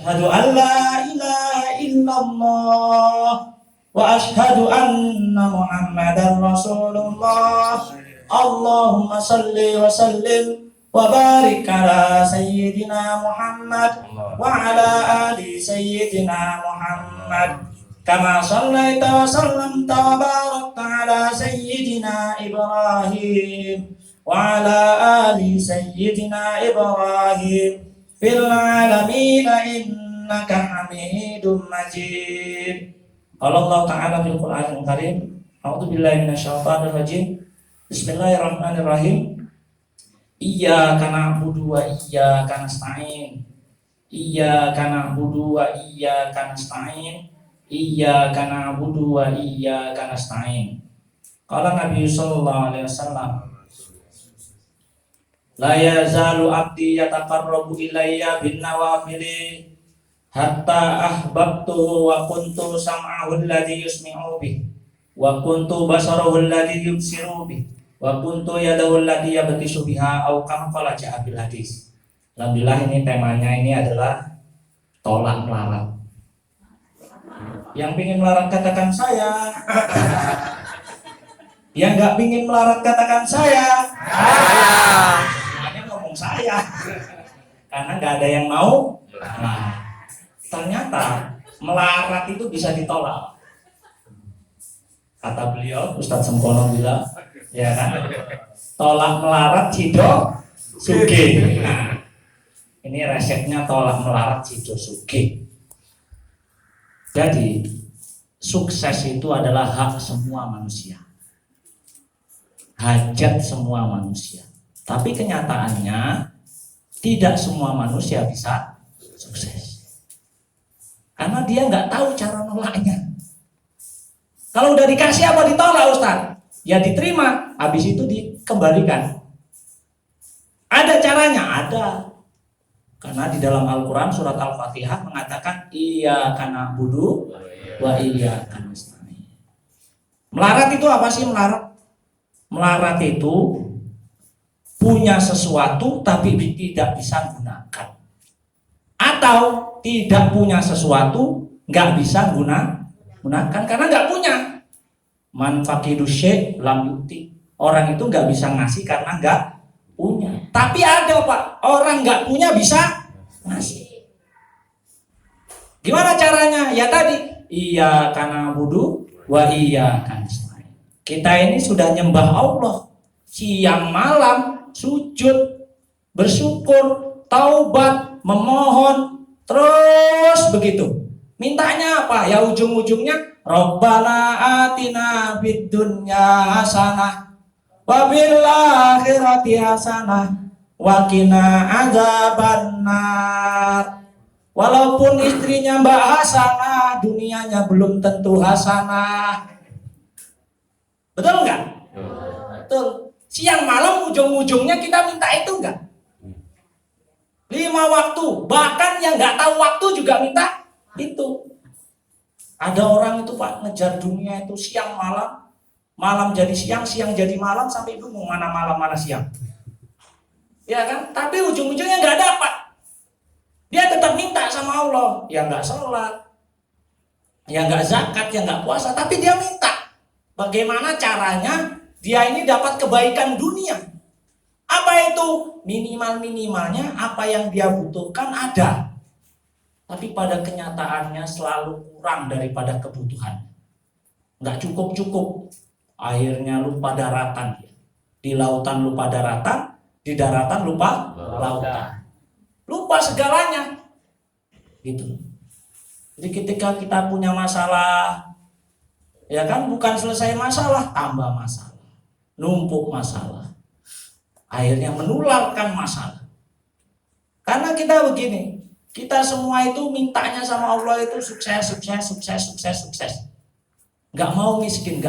Asyhadu an la ilaha illallah wa asyhadu anna Muhammadar Rasulullah. Allahumma salli wa sallim wa barik ala sayyidina Muhammad wa ala ali sayyidina Muhammad kama shallaita wa sallamta wa barakta ala sayyidina Ibrahim wa ala ali sayyidina Ibrahim fil alamin innaka Hamidum Majid. Allah Ta'ala fil Qur'anil Karim. A'udzu billahi minasyaitonir rajim. Bismillahirrahmanirrahim. Iyyaka na'budu wa iyyaka nasta'in. Iyyaka na'budu wa iyyaka nasta'in. Iyyaka na'budu wa iyyaka nasta'in. Qala Nabi sallallahu alaihi wasallam, la yazalu abdi yataqarrabu ilayya bin nawafili hatta ahbabtuhu wa kuntu sam'ahu alladhi yusmi'u bih wa kuntu basarahu alladhi yubsiru bih wa kuntu yadahu allati yabtishu biha au kama qala ja'a bil hadis. Alhamdulillah, ini temanya ini adalah tolak melarat. Yang pingin melarat katakan saya. Yang nggak pingin melarat katakan saya. Semuanya ngomong saya. Karena nggak ada yang mau. Nah, ternyata melarat itu bisa ditolak. Kata beliau, Ustadz Sempono bilang, ya kan? Tolak melarat cido suge. Nah, ini resepnya tolak melarat cido suge. Jadi sukses itu adalah hak semua manusia, hajat semua manusia. Tapi kenyataannya tidak semua manusia bisa sukses, karena dia nggak tahu cara nolaknya. Kalau udah dikasih apa ditolak Ustaz? Ya diterima, habis itu dikembalikan. Ada caranya? Ada. Karena di dalam Al-Quran surat Al-Fatihah mengatakan iyyaka na'budu wa iyyaka nasta'in. Melarat itu apa sih melarat? Melarat itu punya sesuatu tapi tidak bisa gunakan, atau tidak punya sesuatu nggak bisa gunakan karena nggak punya. Man faqidu syai' lam yu'ti. Orang itu nggak bisa ngasih karena nggak punya. Tapi ada Pak, orang nggak punya bisa ngasih. Gimana caranya? Ya tadi, iyyaka na'budu wa iyyaka nasta'in. Kita ini sudah nyembah Allah siang malam, sujud, bersyukur, taubat, memohon, terus begitu. Mintanya apa? Ya ujung-ujungnya Rabbana atina fid dunya hasanah wa fil akhirati hasanah wa qina adzabannar. Walaupun istrinya Mbak Hasanah, dunianya belum tentu hasanah. Betul enggak? Betul. Siang malam ujung-ujungnya kita minta itu enggak? 5 waktu, bahkan yang enggak tahu waktu juga minta itu. Ada orang itu Pak ngejar dunia itu siang malam, malam jadi siang, siang jadi malam, sampai bingung mana malam mana siang. Ya kan? Tapi ujung-ujungnya nggak dapat. Dia tetap minta sama Allah, ya nggak sholat, ya nggak zakat, ya nggak puasa, tapi dia minta. Bagaimana caranya dia ini dapat kebaikan dunia? Apa itu? Minimal-minimalnya apa yang dia butuhkan ada. Tapi pada kenyataannya selalu kurang daripada kebutuhan. Nggak cukup-cukup. Akhirnya lupa daratan. Di lautan lupa daratan, di daratan lupa lautan. Lupa segalanya. Gitu. Jadi ketika kita punya masalah, ya kan, bukan selesai masalah, tambah masalah. Numpuk masalah. Akhirnya menularkan masalah. Karena kita begini, kita semua itu mintanya sama Allah itu sukses. Gak mau miskin.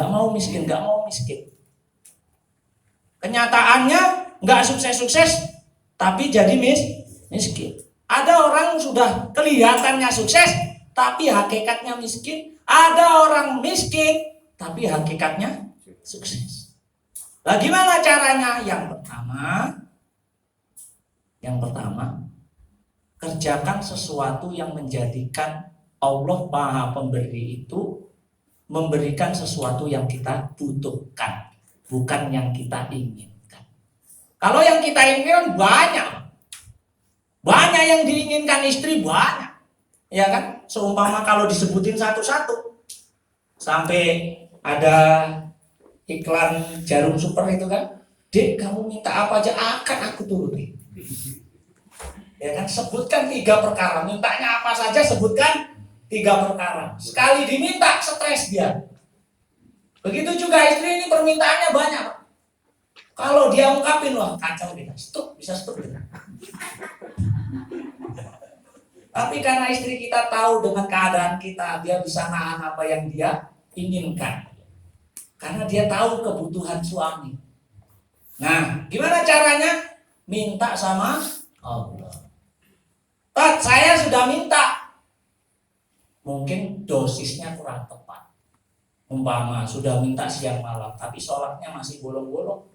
Kenyataannya gak sukses, tapi jadi miskin. Ada orang sudah kelihatannya sukses, tapi hakikatnya miskin. Ada orang miskin, tapi hakikatnya sukses. Nah, gimana caranya? Yang pertama, kerjakan sesuatu yang menjadikan Allah Maha Pemberi itu memberikan sesuatu yang kita butuhkan, bukan yang kita inginkan. Kalau yang kita inginkan banyak yang diinginkan istri banyak, ya kan? Seumpama kalau disebutin satu-satu, sampai ada iklan jarum super itu kan, Dek, kamu minta apa aja akan aku turuti. Ya kan? Sebutkan 3 perkara, mintanya apa saja sebutkan 3 perkara. Sekali diminta stres dia. Begitu juga istri ini permintaannya banyak. Kalau dia ungkapin, wah kacau kita, bisa stop kita. Tapi karena istri kita tahu dengan keadaan kita, dia bisa nahan apa yang dia inginkan. Karena dia tahu kebutuhan suami. Nah, gimana caranya? Minta sama Allah. Tat, saya sudah minta. Mungkin dosisnya kurang tepat. Umpama sudah minta siang malam, tapi sholatnya masih bolong-bolong.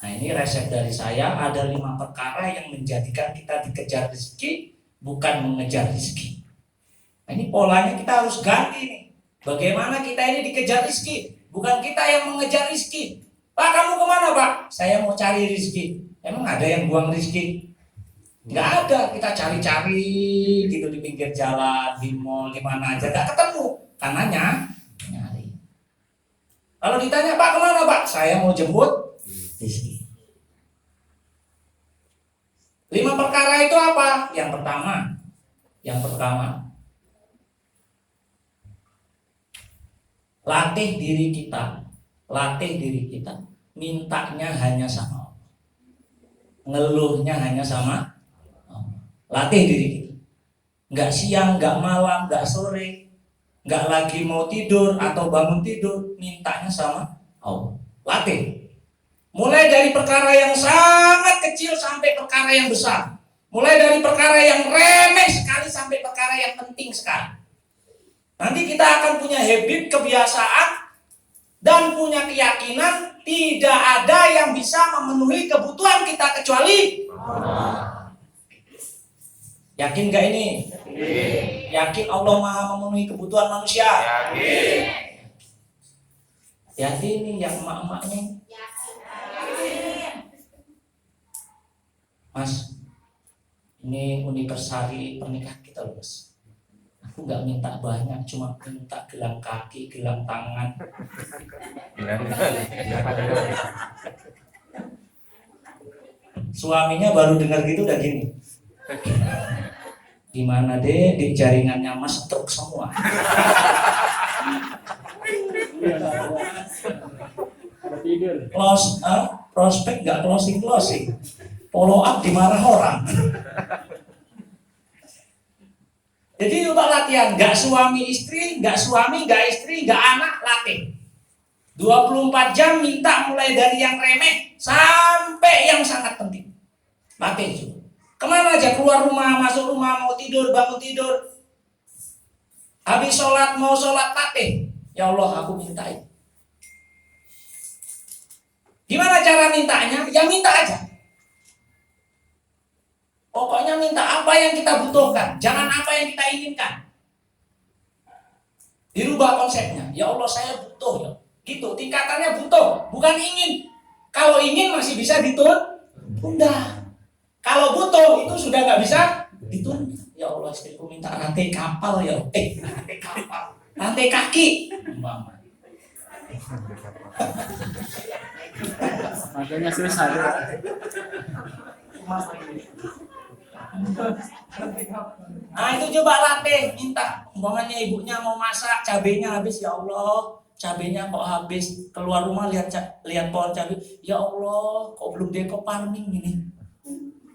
Nah, ini resep dari saya, ada 5 perkara yang menjadikan kita dikejar rezeki, bukan mengejar rezeki. Nah, ini polanya kita harus ganti nih. Bagaimana kita ini dikejar rezeki, bukan kita yang mengejar rezeki. Pak, kamu kemana Pak? Saya mau cari rezeki. Emang ada yang buang rezeki? Nggak ada, kita cari-cari gitu di pinggir jalan, di mall, di mana aja, nggak ketemu. Karena nyari. Kalau ditanya, Pak kemana Pak? Saya mau jemput rezeki. 5 perkara itu apa? Yang pertama, latih diri kita, mintanya hanya sama Allah, ngeluhnya hanya sama Allah. Latih diri kita, nggak siang, nggak malam, nggak sore, nggak lagi mau tidur atau bangun tidur, mintanya sama Allah. Latih. Mulai dari perkara yang sangat kecil sampai perkara yang besar. Mulai dari perkara yang remeh sekali sampai perkara yang penting sekali. Nanti kita akan punya habit, kebiasaan, dan punya keyakinan tidak ada yang bisa memenuhi kebutuhan kita kecuali Allah. Yakin gak ini? Yakin Allah Maha memenuhi kebutuhan manusia? Yakin. Yakin nih yang emak-emaknya. Mas, ini anniversary pernikahan kita loh Mas. Aku nggak minta banyak, cuma minta gelang kaki, gelang tangan. Suaminya baru dengar gitu udah gini. Gimana deh, di jaringannya Mas truk semua. Prospek nggak closing. Follow up dimarah orang. Jadi coba latihan, nggak suami istri, nggak suami, nggak istri, nggak anak, latih. 24 jam minta mulai dari yang remeh sampai yang sangat penting. Latih juga. Kemana aja, keluar rumah, masuk rumah, mau tidur, bangun tidur. Habis sholat, mau sholat, latih. Ya Allah, aku mintain. Gimana cara mintanya? Ya minta aja. Pokoknya minta apa yang kita butuhkan, jangan apa yang kita inginkan. Dirubah konsepnya. Ya Allah, saya butuh ya. Gitu, tingkatannya butuh, bukan ingin. Kalau ingin masih bisa ditunda. Kalau butuh itu sudah nggak bisa ditunda. Ya Allah, istriku minta rantai kapal ya. Rantai kapal, rantai kaki. Makanya susah. Nah itu coba latih, minta. Umpamanya ibunya mau masak, cabenya habis, ya Allah, cabenya kok habis. Keluar rumah lihat pohon cabai, ya Allah, kok belum deko farming ini,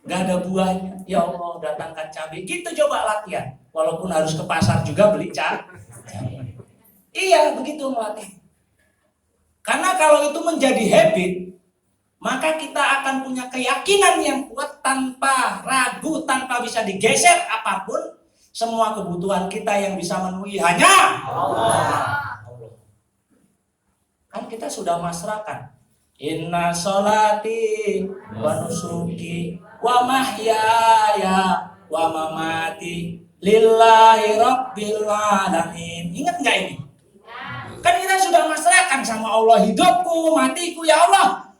nggak ada buahnya. Ya Allah, datangkan cabai. Gitu coba latihan. Walaupun harus ke pasar juga beli cabai. Iya, begitu melatih. Karena kalau itu menjadi habit, maka kita akan punya keyakinan yang kuat tanpa ragu, tanpa bisa digeser apapun. Semua kebutuhan kita yang bisa memenuhi hanya Allah. Kan kita sudah masrahkan. Inna sholati wa nusuki wa mahyaya wa mamati lillahi rabbil alamin. Ingat nggak ini? Kan kita sudah masrahkan sama Allah, hidupku, matiku ya Allah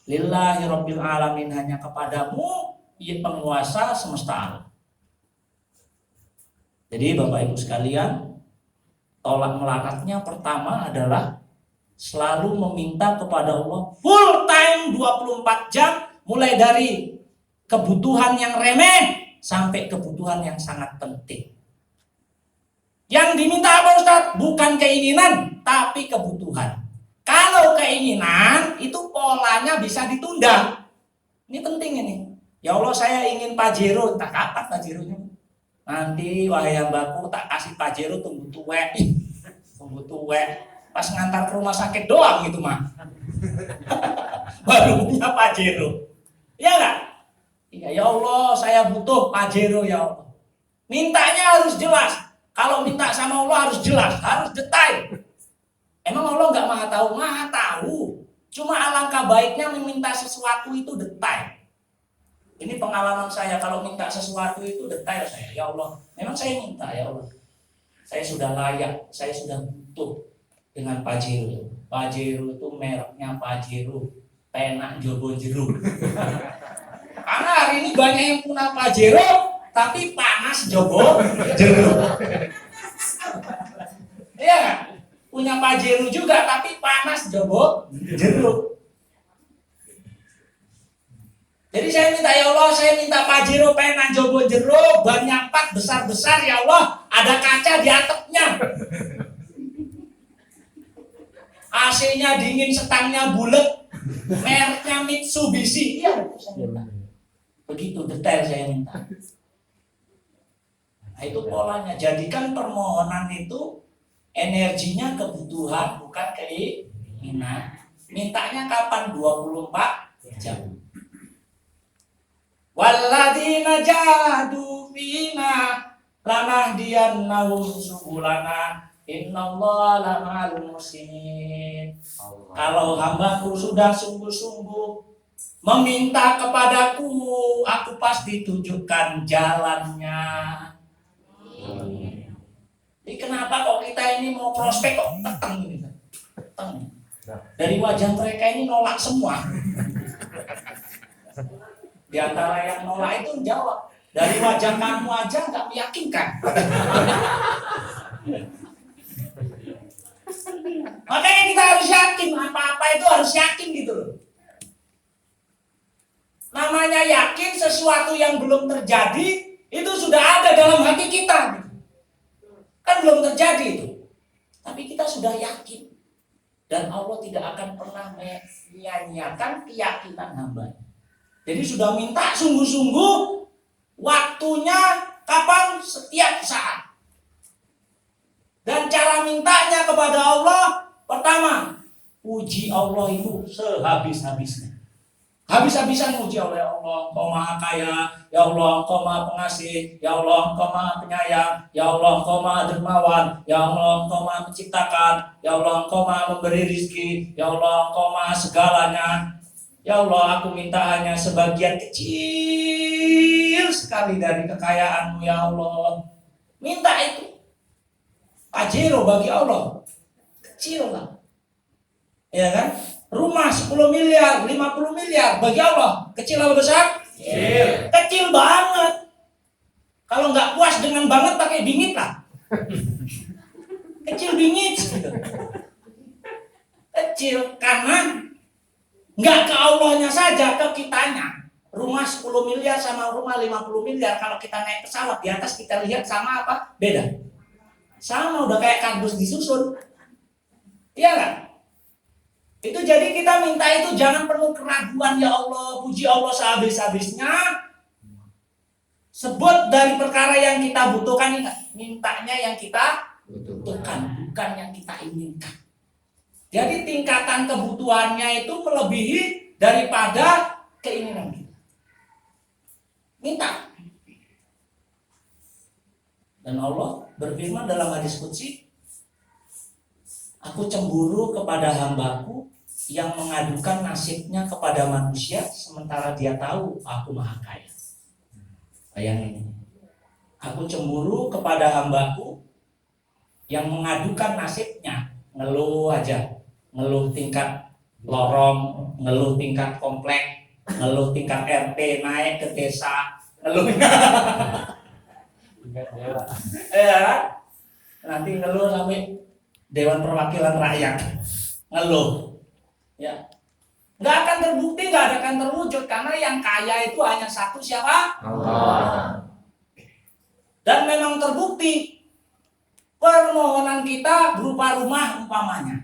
lillahi rabbil alamin, hanya kepadamu ya penguasa semesta alam. Jadi Bapak Ibu sekalian, tolak melakatnya pertama adalah selalu meminta kepada Allah full time 24 jam, mulai dari kebutuhan yang remeh sampai kebutuhan yang sangat penting. Yang diminta apa Ustaz? Bukan keinginan, tapi kebutuhan. Kalau keinginan itu polanya bisa ditunda. Ini penting ini. Ya Allah, saya ingin Pajero, tak kapan Pajeronya? Nanti wahai hambaku tak kasih Pajero, tunggu tuwek. Tunggu tuwek. Pas ngantar ke rumah sakit doang gitu mah. Baru punya Pajero. Iya enggak? Iya, ya Allah, saya butuh Pajero ya Allah. Mintanya harus jelas. Kalau minta sama Allah harus jelas, harus detail. Emang Allah enggak maha tahu? Maha tahu. Cuma alangkah baiknya meminta sesuatu itu detail. Ini pengalaman saya, kalau minta sesuatu itu detail saya. Ya Allah, memang saya minta ya Allah. Saya sudah layak, saya sudah butuh dengan Pajero. Pajero itu mereknya Pajero, penak jobo jeruk. Karena hari ini banyak yang punya Pajero, tapi panas jobo jeruk. Iya kan? Punya Pajero juga, tapi panas jobo jeruk. Jadi saya minta ya Allah, saya minta Pajero penak jobo jeruk, banyak pak besar-besar ya Allah, ada kaca di atapnya. AC-nya dingin, setangnya bulat, mereknya Mitsubishi. Iya, begitu detail saya minta. Nah, itu polanya. Jadikan permohonan itu energinya kebutuhan, bukan keinginan. Mintanya kapan? 24 jam. Walladzina jahadu fina lanahdiyannahum subulana innallaha lama'al muhsinin. Kalau hambaku sudah sungguh-sungguh meminta kepadaku, aku pasti tunjukkan jalannya. Jadi kenapa kok kita ini mau prospek kok teteng ini? Teteng. Dari wajah mereka ini nolak semua. Di antara yang nolak itu jawab, dari wajah kamu aja nggak meyakinkan. Makanya kita harus yakin, apa-apa itu harus yakin gitu loh. Namanya yakin sesuatu yang belum terjadi itu sudah ada dalam hati kita. Kan belum terjadi itu, tapi kita sudah yakin. Dan Allah tidak akan pernah menyia-nyiakan keyakinan hamba. Jadi sudah minta sungguh-sungguh, waktunya kapan? Setiap saat. Dan cara mintanya kepada Allah, pertama, puji Allah itu sehabis-habisnya. Habis-habisan puji Allah, ya Allah, Engkau maha kaya, ya Allah, Engkau maha pengasih, ya Allah, Engkau maha penyayang, ya Allah, Engkau maha dermawan, ya Allah, Engkau maha menciptakan, ya Allah, Engkau maha memberi rizki, ya Allah, Engkau maha segalanya. Ya Allah, aku minta hanya sebagian kecil sekali dari kekayaanmu ya Allah. Minta itu. Pajero bagi Allah kecil lah. Ya kan? Rumah 10 miliar, 50 miliar bagi Allah kecil atau besar? Kecil. Kecil banget. Kalau nggak puas dengan banget pakai bingit lah. Kecil bingit gitu. Kecil karena nggak ke Allahnya saja, ke kitanya. Rumah 10 miliar sama rumah 50 miliar, kalau kita naik pesawat di atas kita lihat sama apa? Beda. Sama, udah kayak kardus disusun. Iya kan? Itu jadi kita minta itu jangan penuh keraguan, ya Allah, puji Allah sehabis-habisnya. Sebut dari perkara yang kita butuhkan, mintanya yang kita butuhkan, bukan yang kita inginkan. Jadi tingkatan kebutuhannya itu melebihi daripada keinginan kita. Minta. Dan Allah berfirman dalam hadis qudsi, aku cemburu kepada hambaku yang mengadukan nasibnya kepada manusia sementara dia tahu aku maha kaya. Bayangin. Aku cemburu kepada hambaku yang mengadukan nasibnya, ngeluh aja, ngeluh tingkat lorong, ngeluh tingkat komplek, ngeluh tingkat RT naik ke desa, ngeluh ya, nanti ngeluh sampai Dewan Perwakilan Rakyat, ngeluh, ya, nggak akan terbukti, nggak akan terwujud karena yang kaya itu hanya satu, siapa? Allah. Dan memang terbukti permohonan kita berupa rumah umpamanya,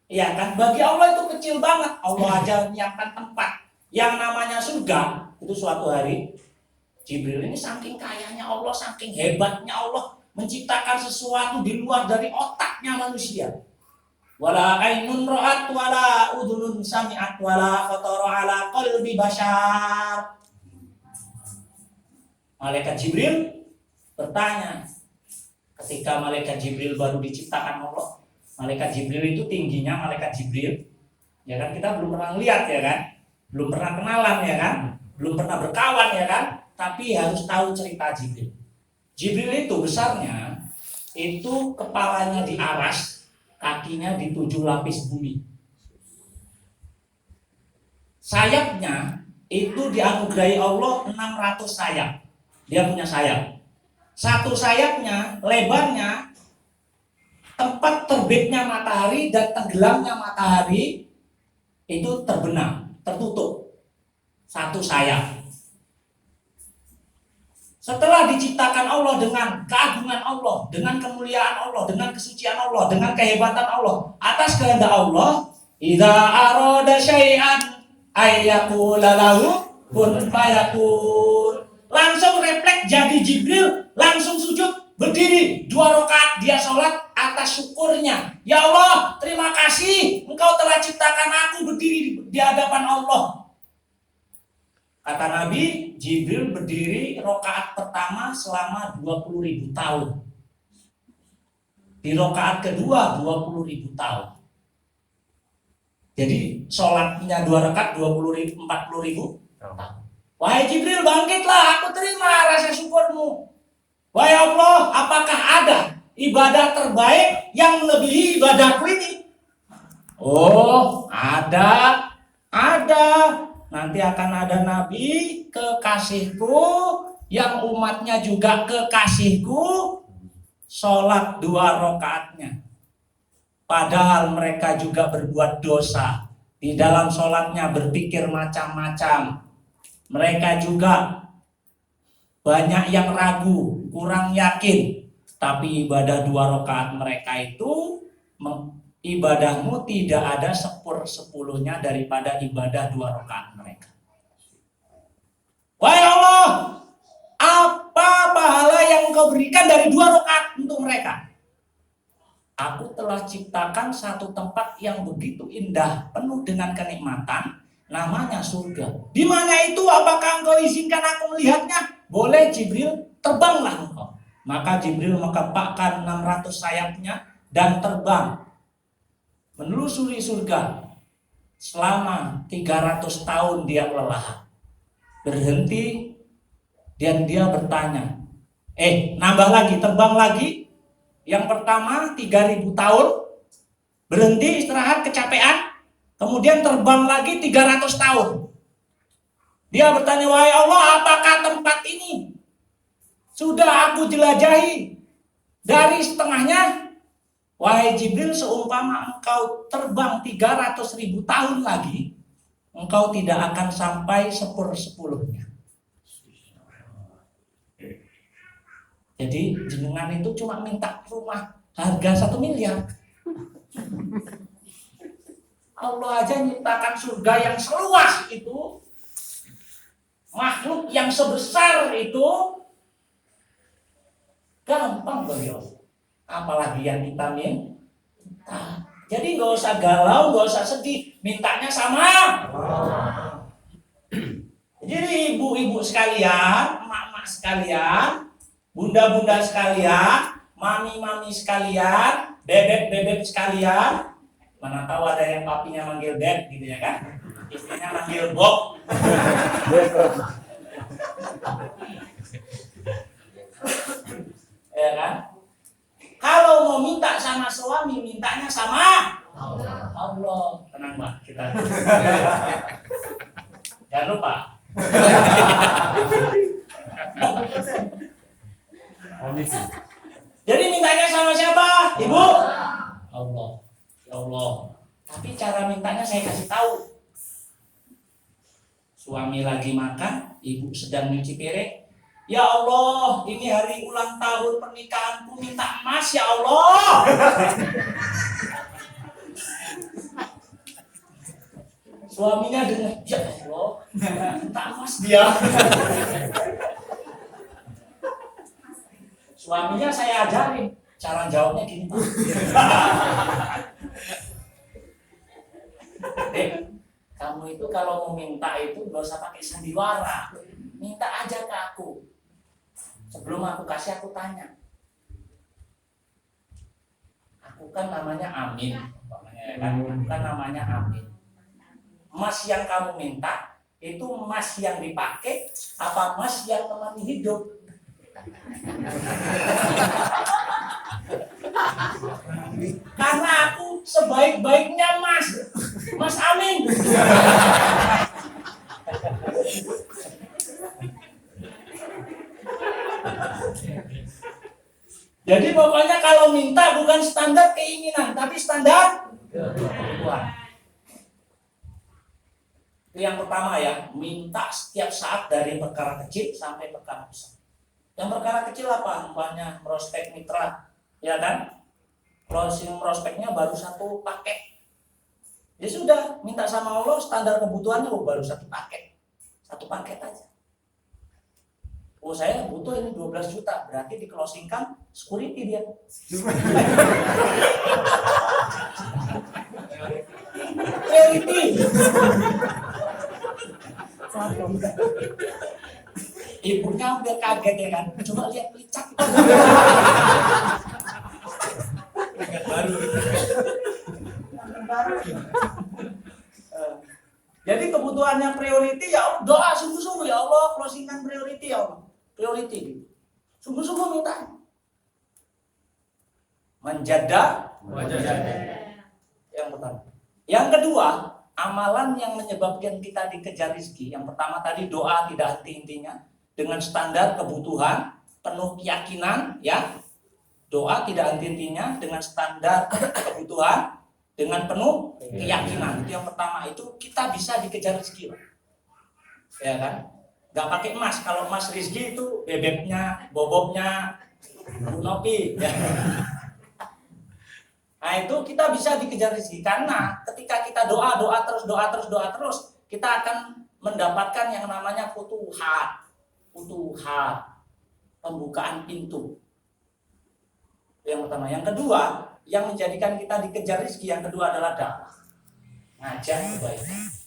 ya kan? Bagi Allah itu kecil banget. Allah aja menyiapkan tempat yang namanya surga. Itu suatu hari Jibril ini saking kayanya Allah, saking hebatnya Allah menciptakan sesuatu di luar dari otaknya manusia. Wala ainun ra'at wala udhunun sami'at wala khatara ala qalbi bashar. Malaikat Jibril bertanya, ketika malaikat Jibril baru diciptakan Allah, malaikat Jibril itu tingginya malaikat Jibril, ya kan, kita belum pernah lihat, ya kan, belum pernah kenalan, ya kan, belum pernah berkawan, ya kan, tapi harus tahu cerita Jibril. Jibril itu besarnya, itu kepalanya di aras, kakinya di 7 lapis bumi. Sayapnya itu dianugerahi Allah 600 sayap. Dia punya sayap. Satu sayapnya, lebarnya, tempat terbitnya matahari dan tenggelamnya matahari itu terbenam, tertutup. Satu sayap. Setelah diciptakan Allah dengan keagungan Allah, dengan kemuliaan Allah, dengan kesucian Allah, dengan kehebatan Allah, atas kehendak Allah, idza arada syai'an ayyaqula lahu kun fayakun. Langsung refleks jadi Jibril, langsung sujud, berdiri 2 rakaat, dia sholat atas syukurnya. Ya Allah, terima kasih Engkau telah ciptakan aku berdiri di hadapan Allah. Kata Nabi, Jibril berdiri rakaat pertama selama 20.000 tahun. Di rakaat kedua 20.000 tahun. Jadi sholatnya 2 rakaat 40.000 tahun. Wahai Jibril, bangkitlah, aku terima rasa syukurmu. Wahai Allah, apakah ada ibadah terbaik yang melebihi ibadahku ini? Oh, ada. Nanti akan ada Nabi kekasihku yang umatnya juga kekasihku, sholat 2 rakaatnya. Padahal mereka juga berbuat dosa. Di dalam sholatnya berpikir macam-macam. Mereka juga banyak yang ragu, kurang yakin. Tapi ibadah 2 rakaat mereka itu, ibadahmu tidak ada 1/10 daripada ibadah 2 rakaat mereka. Wahai Allah, apa pahala yang Engkau berikan dari 2 rakaat untuk mereka? Aku telah ciptakan satu tempat yang begitu indah, penuh dengan kenikmatan, namanya surga. Di mana itu? Apakah Engkau izinkan aku melihatnya? Boleh Jibril, terbanglah engkau. Maka Jibril mengepakkan 600 sayapnya dan terbang menelusuri surga. Selama 300 tahun dia kelelahan. Berhenti dan dia bertanya, nambah lagi, terbang lagi. Yang pertama 3.000 tahun, berhenti istirahat kecapean. Kemudian terbang lagi 300 tahun. Dia bertanya, wahai Allah, apakah tempat ini sudah aku jelajahi dari setengahnya? Wahai Jibril, seumpama engkau terbang 300.000 tahun lagi, engkau tidak akan sampai 1/10. Jadi jenengan itu cuma minta rumah harga 1 miliar. Allah aja nyiptakan surga yang seluas itu, makhluk yang sebesar itu, gampang bagi Allah. Apalagi yang kita minta. Jadi nggak usah galau, nggak usah sedih, mintanya sama. Jadi ibu-ibu sekalian, emak-emak sekalian, bunda-bunda sekalian, mami-mami sekalian, bebek-bebek sekalian. Mana tahu ada yang papinya manggil Dad gitu, ya kan? Istrinya manggil Bob. Ya kan? Kalau mau minta sama suami, mintanya sama Allah. Tenang Mbak, kita. Jangan lupa. Jadi mintanya sama siapa? Ibu? Allah. Ya Allah. Tapi cara mintanya saya kasih tahu. Suami lagi makan, ibu sedang nyuci piring. Ya Allah, ini hari ulang tahun pernikahanku, minta emas ya Allah. Suaminya dengar, ya Allah, minta emas dia. Suaminya saya ajarin, cara jawabnya gini Pak. Kamu itu kalau mau minta itu gak usah pakai sandiwara, minta aja ke aku. Sebelum aku kasih aku tanya. Aku kan namanya Amin, aku kan namanya Amin. Emas yang kamu minta itu emas yang dipakai apa emas yang menemani hidup? Karena aku sebaik-baiknya Mas Amin. Jadi pokoknya kalau minta bukan standar keinginan, tapi standar kebutuhan. Itu yang pertama ya, minta setiap saat dari perkara kecil sampai perkara besar. Yang perkara kecil apa? Umpamanya prospek mitra, ya kan? Closing prospeknya baru satu paket. Ya sudah, minta sama Allah standar kebutuhannya baru satu paket aja. Oh saya butuh ini 12 juta, berarti di closingkan security dia. Security. Ibunya udah kaget ya kan, coba lihat licak. Baru. Jadi kebutuhannya priority ya Allah, doa sungguh-sungguh ya Allah, closingkan priority ya Allah. Priority. Sungguh-sungguh minta. Menjadah. Yang pertama. Yang kedua, amalan yang menyebabkan kita dikejar rezeki. Yang pertama tadi doa tidak henti-hentinya dengan standar kebutuhan, penuh keyakinan ya. Doa tidak henti-hentinya dengan standar kebutuhan dengan penuh keyakinan. Itu yang pertama, itu kita bisa dikejar rezeki. Ya kan? Gak pakai emas. Kalau emas rezeki itu bebeknya, boboknya Bu Nopi ya. Nah itu kita bisa dikejar rezeki karena ketika kita doa terus, kita akan mendapatkan yang namanya futuhat, pembukaan pintu. Yang pertama, yang kedua, yang menjadikan kita dikejar rezeki yang kedua adalah dakwah, ngajak kebaikan.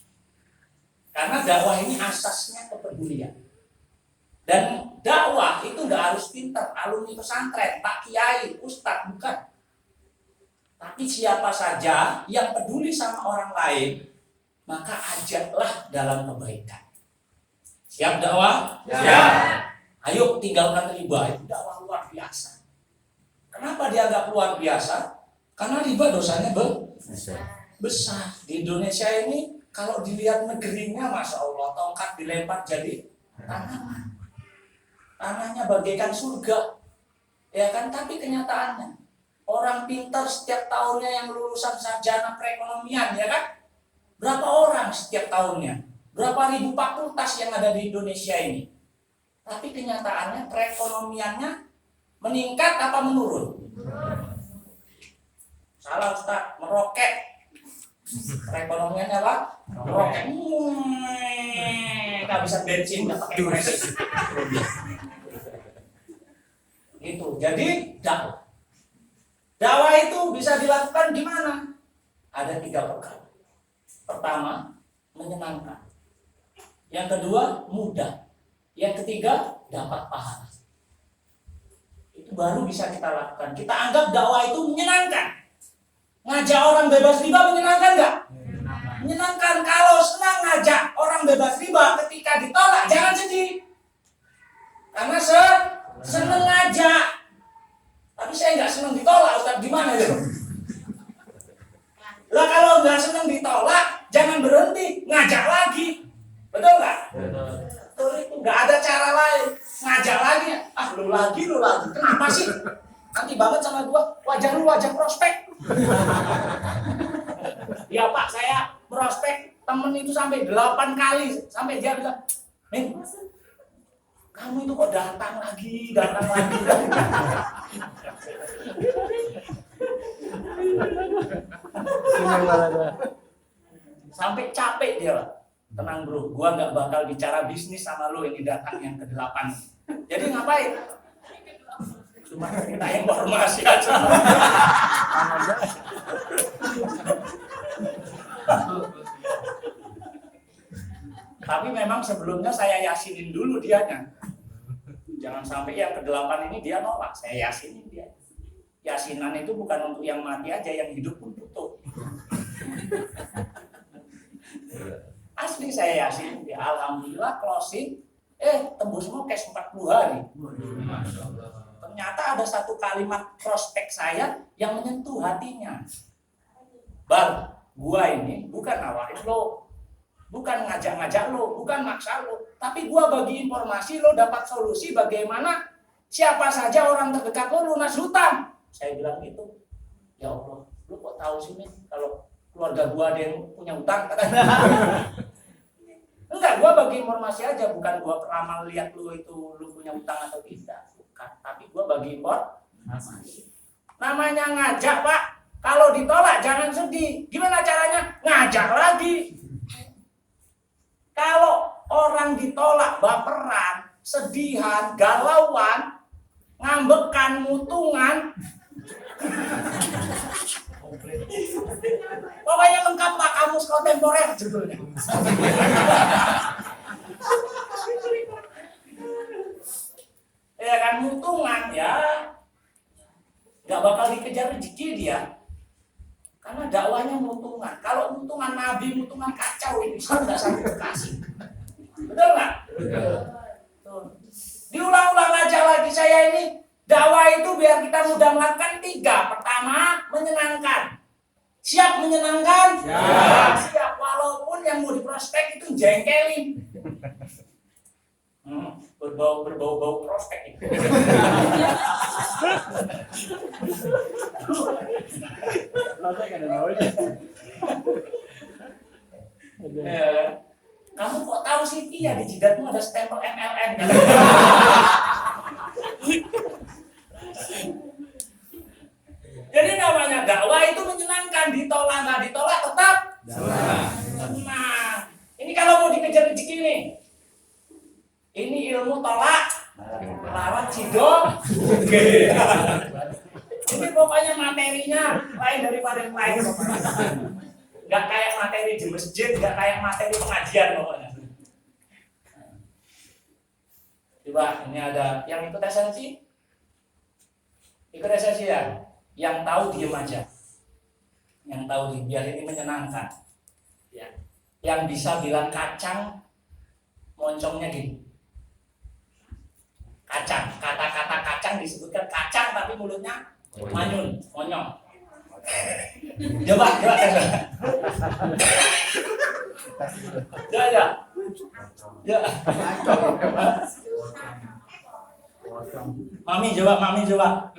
Karena dakwah ini asasnya kepedulian. Dan dakwah itu nggak harus pintar, alumni pesantren, pak kiai, ustadz, bukan. Tapi siapa saja yang peduli sama orang lain, maka ajaklah dalam kebaikan. Siap dakwah? Siap. Ayo tinggalkan riba, itu dakwah luar biasa. Kenapa dianggap luar biasa? Karena riba dosanya besar. Di Indonesia ini kalau dilihat negerinya, Masya Allah, tongkat dilempar jadi tanaman. Tanahnya bagaikan surga. Ya kan? Tapi kenyataannya, orang pintar setiap tahunnya yang lulusan sarjana perekonomian, ya kan? Berapa orang setiap tahunnya? Berapa ribu fakultas yang ada di Indonesia ini? Tapi kenyataannya perekonomiannya meningkat apa menurun? Salah Ustaz, meroket. Perekonomiannya apa? Meroket. Nggak bisa bensin, nggak pakai bensin. Gitu. Jadi dakwah itu bisa dilakukan di mana? Ada 3 perkara. Pertama, menyenangkan. Yang kedua, mudah. Yang ketiga, dapat pahala. Itu baru bisa kita lakukan. Kita anggap dakwah itu menyenangkan. Ngajak orang bebas riba menyenangkan nggak? Menyenangkan. Kalau senang ngajak orang bebas riba, ketika ditolak jangan sedih. Karena senang ngajak. senang ditolak, jangan berhenti, ngajak lagi. Betul nggak? Betul itu, nggak ada cara lain. Ngajak lagi, lu lagi. Kenapa sih? Anti banget sama gua, wajah lu wajah prospek. Ya Pak, saya prospek temen itu sampai 8 kali, sampai dia bilang, Min, kamu itu kok datang lagi. Sampai capek dia, Pak. Tenang bro, gua nggak bakal bicara bisnis sama lo ini datang yang ke-8. Jadi ngapain? Cuma kita informasi aja. Tapi memang sebelumnya saya yasinin dulu dianya. Jangan sampai yang ke-8 ini dia nolak, saya yasinin dia. Yasinan itu bukan untuk yang mati aja, yang hidup pun butuh. Asli saya yasin, ya alhamdulillah closing, tembus mau cash 40 hari. Ternyata ada satu kalimat prospek saya yang menyentuh hatinya. Bang, gua ini bukan nawarin lo, bukan ngajak-ngajak lo, bukan maksa lo, tapi gua bagi informasi lo dapat solusi bagaimana siapa saja orang terdekat lo lunas hutang. Saya bilang gitu. Ya Allah, lo kok tahu sih nih kalau keluarga gua ada yang punya hutang? Katanya. Enggak, gua bagi informasi aja, bukan gua peramal lihat lu punya utang atau tidak, bukan. Tapi gua bagi informasi. Namanya ngajak, Pak. Kalau ditolak jangan sedih. Gimana caranya? Ngajak lagi. Kalau orang ditolak baperan, sedihan, galauan, ngambekan, mutungan, pokoknya lengkap Pak, kamus kontemporer judulnya. Ya kan, mutungan ya nggak bakal dikejar rezeki dia, karena dakwanya mutungan. Kalau mutungan Nabi, mutungan kacau ini nggak sampai Bekasi. Betul nggak? Diulang-ulang aja lagi saya ini. Dakwah itu biar kita mudah melakukan 3. Pertama, menyenangkan. Siap menyenangkan? Ya. Siap, walaupun yang mau diprospek itu jengkelin. Berbau prospek itu. Kamu kok tahu sih ya di jidatmu ada stempel MLM? Jadi namanya dakwah itu menyenangkan, ditolak nggak ditolak tetap. Nah, ini kalau mau dikejar rezeki nih, ini ilmu tolak, lawan cidok. Ini pokoknya materinya lain daripada yang lain. Nggak kayak materi di masjid, nggak kayak materi pengajian pokoknya. Coba ini ada yang ikut esensi, ya. Yang tahu diem aja, yang tahu diem, biar ini menyenangkan. Ya. Yang bisa bilang kacang, moncongnya gini. Kacang, kata-kata kacang disebutkan kacang tapi mulutnya manyun, monyong. Coba. Ya. Mami coba.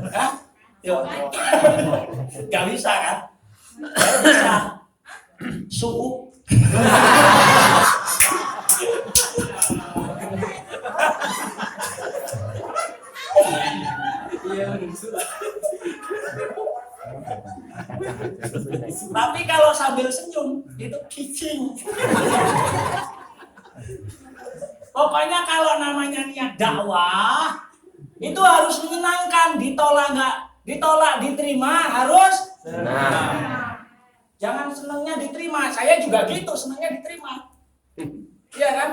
Hah? Yuk. Gak bisa kan? Bisa. Suku. Tapi kalau sambil senyum itu kicing. Pokoknya kalau namanya niat dakwah itu harus menyenangkan, ditolak diterima harus senang. Jangan senangnya diterima. Saya juga gitu, senangnya diterima. Iya kan?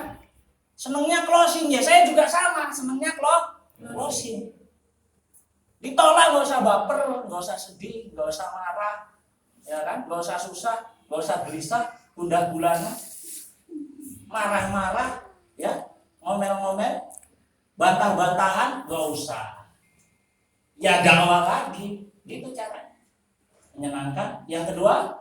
Senangnya closing ya, saya juga sama, senangnya closing. Ditolak nggak usah baper, nggak usah sedih, nggak usah marah, ya kan? Nggak usah susah, nggak usah gelisah, gundah gulana, marah-marah, ya, ngomel-ngomel, bantah-bantahan, nggak usah. Ya dakwah lagi, gitu caranya. menyenangkan. Yang kedua,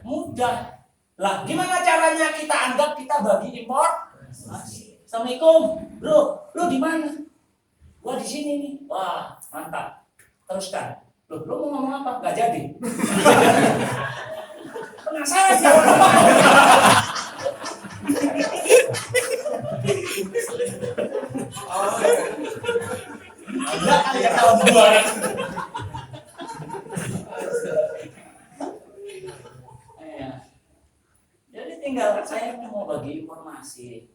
mudah. Lah, gimana caranya kita anggap kita bagi informasi? Assalamualaikum, bro, lu di mana? Gua di sini nih. Wah, mantap. Teruskan. Lu mau ngomong apa? Gak jadi. Penasaran ya? Enggak kali ya kalau dua. Jadi tinggal saya mau bagi informasi,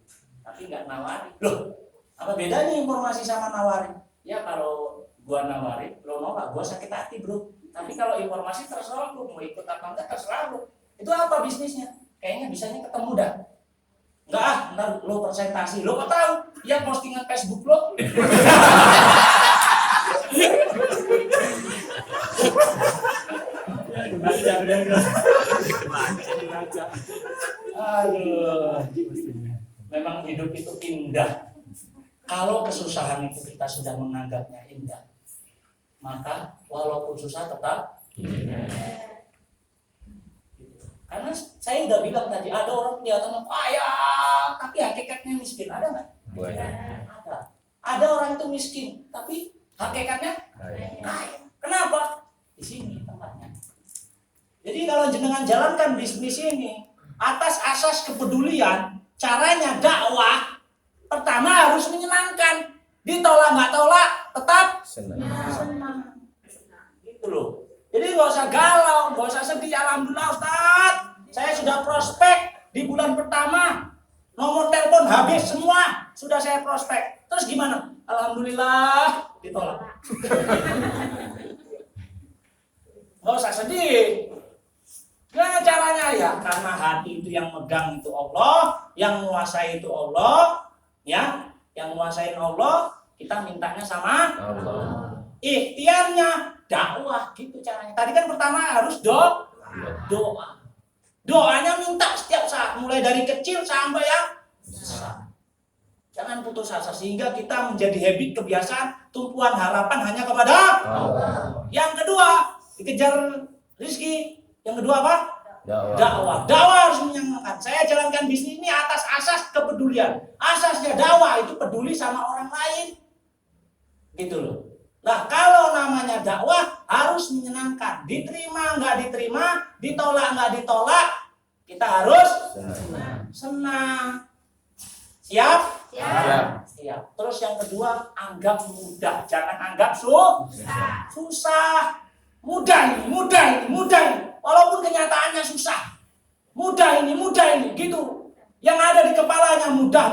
tapi nggak nawarin. Loh, apa bedanya informasi sama nawarin? Ya kalau gua nawarin, lo nolak, gua sakit hati bro. Tapi kalau informasi terserah lu, mau ikut apa enggak terserah lu. Itu apa bisnisnya? Kayaknya bisanya ketemu dah. Enggak ah, ntar lo presentasi, lo kok tahu? Ya postingan Facebook lo. Aduh, memang hidup itu indah. Kalau kesusahan itu kita sudah menganggapnya indah, maka walaupun susah tetap indah. Karena saya udah bilang tadi, ada orang kelihatannya kaya, tapi hakikatnya miskin. Ada nggak? Ada. Ada orang itu miskin, tapi hakikatnya kaya. Kenapa? Di sini tempatnya. Jadi kalau jenengan jalankan bisnis ini atas asas kepedulian, caranya dakwah pertama harus menyenangkan. Ditolak nggak tolak, tetap senang. Gitu loh. Jadi nggak usah galau, nggak usah sedih. Alhamdulillah Ustaz, saya sudah prospek di bulan pertama, nomor telepon habis semua, sudah saya prospek. Terus gimana? Alhamdulillah ditolak. Nggak usah sedih. Gimana caranya ya? Karena hati itu yang megang itu Allah, yang menguasai itu Allah, ya, yang menguasai Allah. Kita mintanya sama Allah. Ikhtiarnya dakwah, gitu caranya. Tadi kan pertama harus doa. Doanya minta setiap saat, mulai dari kecil sampai yang besar. Jangan putus asa sehingga kita menjadi habit, kebiasaan, tumpuan harapan hanya kepada Allah. Yang kedua, dikejar rezeki. Yang kedua apa? Dakwah. Dakwah harus menyenangkan. Saya jalankan bisnis ini atas asas kepedulian. Asasnya dakwah itu peduli sama orang lain. Gitu loh. Nah, kalau namanya dakwah harus menyenangkan. Diterima nggak diterima, ditolak nggak ditolak, kita harus senang. Siap? Siap. Terus yang kedua, anggap mudah. Jangan anggap susah. Mudah ini. Walaupun kenyataannya susah. Mudah ini, gitu. Yang ada di kepalanya mudah.